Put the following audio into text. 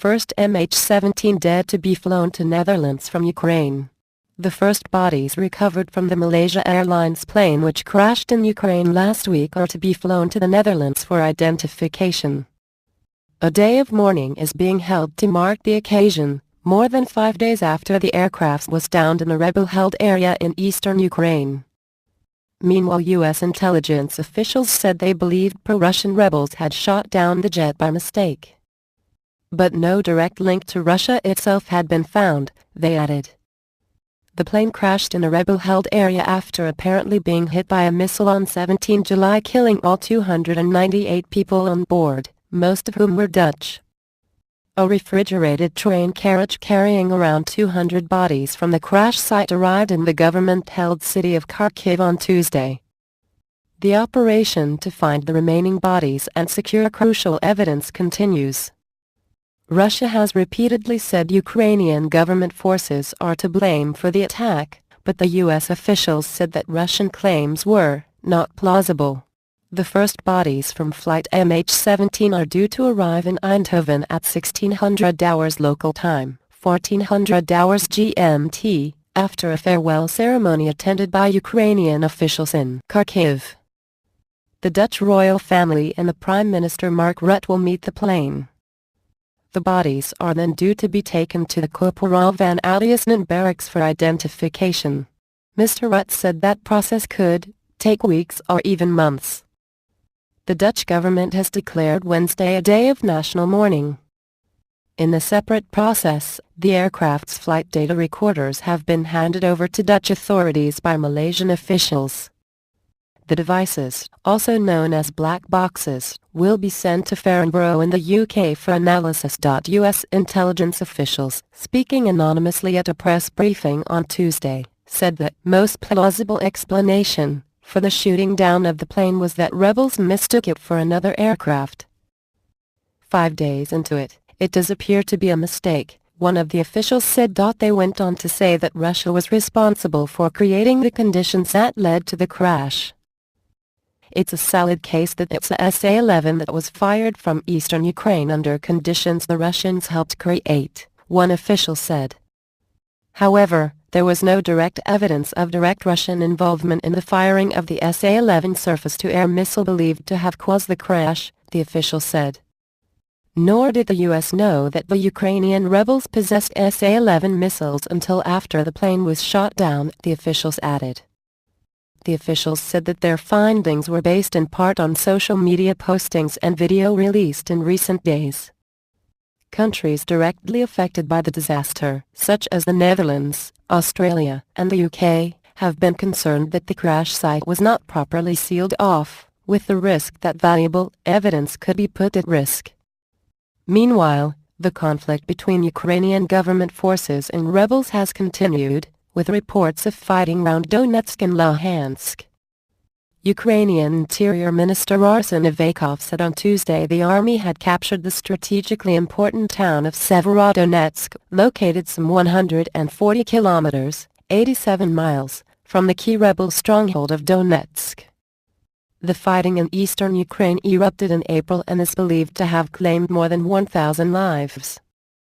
first MH17 dead to be flown to Netherlands from Ukraine. The first bodies recovered from the Malaysia Airlines plane which crashed in Ukraine last week are to be flown to the Netherlands for identification. A day of mourning is being held to mark the occasion, more than 5 days after the aircraft was downed in a rebel-held area in eastern Ukraine. Meanwhile, U.S. intelligence officials said they believed pro-Russian rebels had shot down the jet by mistake. But no direct link to Russia itself had been found, they added. The plane crashed in a rebel-held area after apparently being hit by a missile on 17 July, killing all 298 people on board, most of whom were Dutch. A refrigerated train carriage carrying around 200 bodies from the crash site arrived in the government-held city of Kharkiv on Tuesday. The operation to find the remaining bodies and secure crucial evidence continues. Russia has repeatedly said Ukrainian government forces are to blame for the attack, but the U.S. officials said that Russian claims were not plausible. The first bodies from flight MH17 are due to arrive in Eindhoven at 1600 hours local time, 1400 hours GMT, after a farewell ceremony attended by Ukrainian officials in Kharkiv. The Dutch royal family and the Prime Minister Mark Rutte will meet the plane. The bodies are then due to be taken to the Corporal van Audisnen barracks for identification. Mr. Rutte said that process could take weeks or even months. The Dutch government has declared Wednesday a day of national mourning. In the separate process, the aircraft's flight data recorders have been handed over to Dutch authorities by Malaysian officials. The devices, also known as black boxes, will be sent to Farnborough in the UK for analysis. US intelligence officials, speaking anonymously at a press briefing on Tuesday, said the most plausible explanation for the shooting down of the plane was that rebels mistook it for another aircraft. 5 days into it, it does appear to be a mistake, one of the officials said. They went on to say that Russia was responsible for creating the conditions that led to the crash. It's a solid case that it's a SA-11 that was fired from eastern Ukraine under conditions the Russians helped create, one official said. However, there was no direct evidence of direct Russian involvement in the firing of the SA-11 surface-to-air missile believed to have caused the crash, the official said. Nor did the U.S. know that the Ukrainian rebels possessed SA-11 missiles until after the plane was shot down, the officials added. The officials said that their findings were based in part on social media postings and video released in recent days. Countries directly affected by the disaster, such as the Netherlands, Australia, and the UK, have been concerned that the crash site was not properly sealed off, with the risk that valuable evidence could be put at risk. Meanwhile, the conflict between Ukrainian government forces and rebels has continued, with reports of fighting around Donetsk and Luhansk. Ukrainian Interior Minister Arsen Avakov said on Tuesday the army had captured the strategically important town of Severodonetsk, located some 140 kilometers, 87 miles, from the key rebel stronghold of Donetsk. The fighting in eastern Ukraine erupted in April and is believed to have claimed more than 1,000 lives.